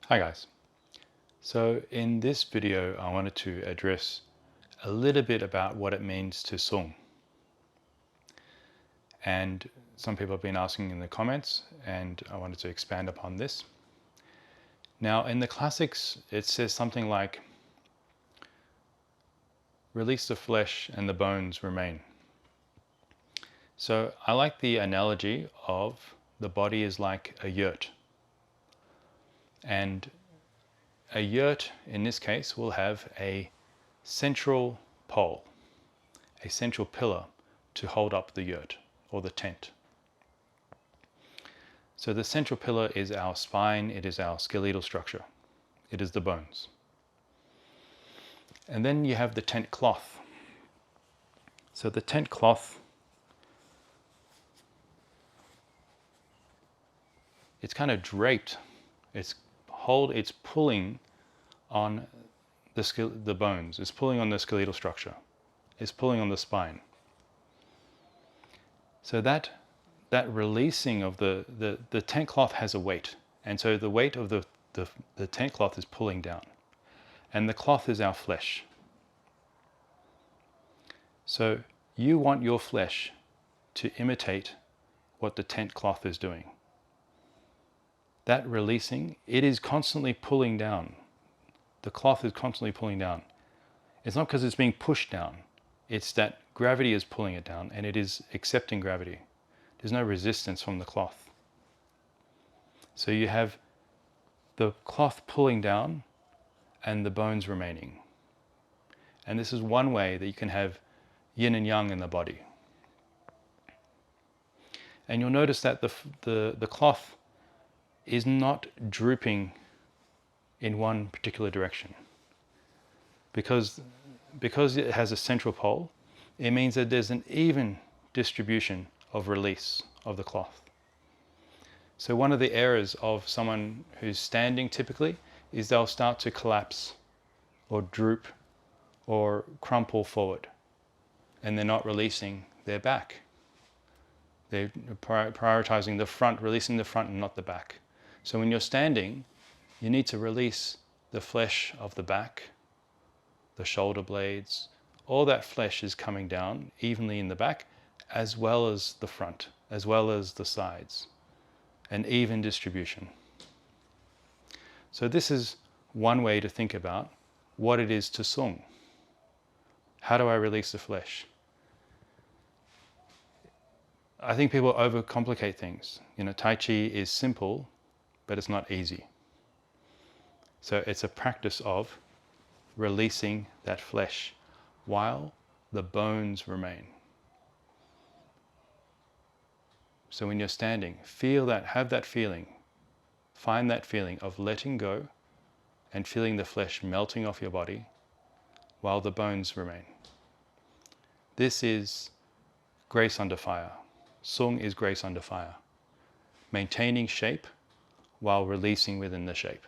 Hi guys. So in this video I wanted to address a little bit about what it means to sung. And some people have been asking in the comments and I wanted to expand upon this. Now in the classics it says something like, release the flesh and the bones remain. So I like the analogy of the body is like a yurt. And a yurt in this case will have a central pole, a central pillar to hold up the yurt or the tent. So the central pillar is our spine, it is our skeletal structure, it is the bones. And then you have the tent cloth. So the tent cloth, it's kind of draped, it's pulling on the bones, it's pulling on the skeletal structure, it's pulling on the spine. So that releasing of the tent cloth has a weight, and so the weight of the tent cloth is pulling down, and the cloth is our flesh. So you want your flesh to imitate what the tent cloth is doing. That releasing, it is constantly pulling down. The cloth is constantly pulling down. It's not because it's being pushed down, it's that gravity is pulling it down and it is accepting gravity. There's no resistance from the cloth. So you have the cloth pulling down and the bones remaining. And this is one way that you can have yin and yang in the body. And you'll notice that the cloth is not drooping in one particular direction. Because it has a central pole, it means that there's an even distribution of release of the cloth. So one of the errors of someone who's standing typically is they'll start to collapse or droop or crumple forward, and they're not releasing their back. They're prioritizing the front, releasing the front and not the back. So when you're standing, you need to release the flesh of the back, the shoulder blades, all that flesh is coming down evenly in the back, as well as the front, as well as the sides, an even distribution. So this is one way to think about what it is to sung. How do I release the flesh? I think people overcomplicate things. Tai Chi is simple, but it's not easy. So it's a practice of releasing that flesh while the bones remain. So when you're standing, feel that, have that feeling, find that feeling of letting go and feeling the flesh melting off your body while the bones remain. This is grace under fire. Sung is grace under fire. Maintaining shape while releasing within the shape.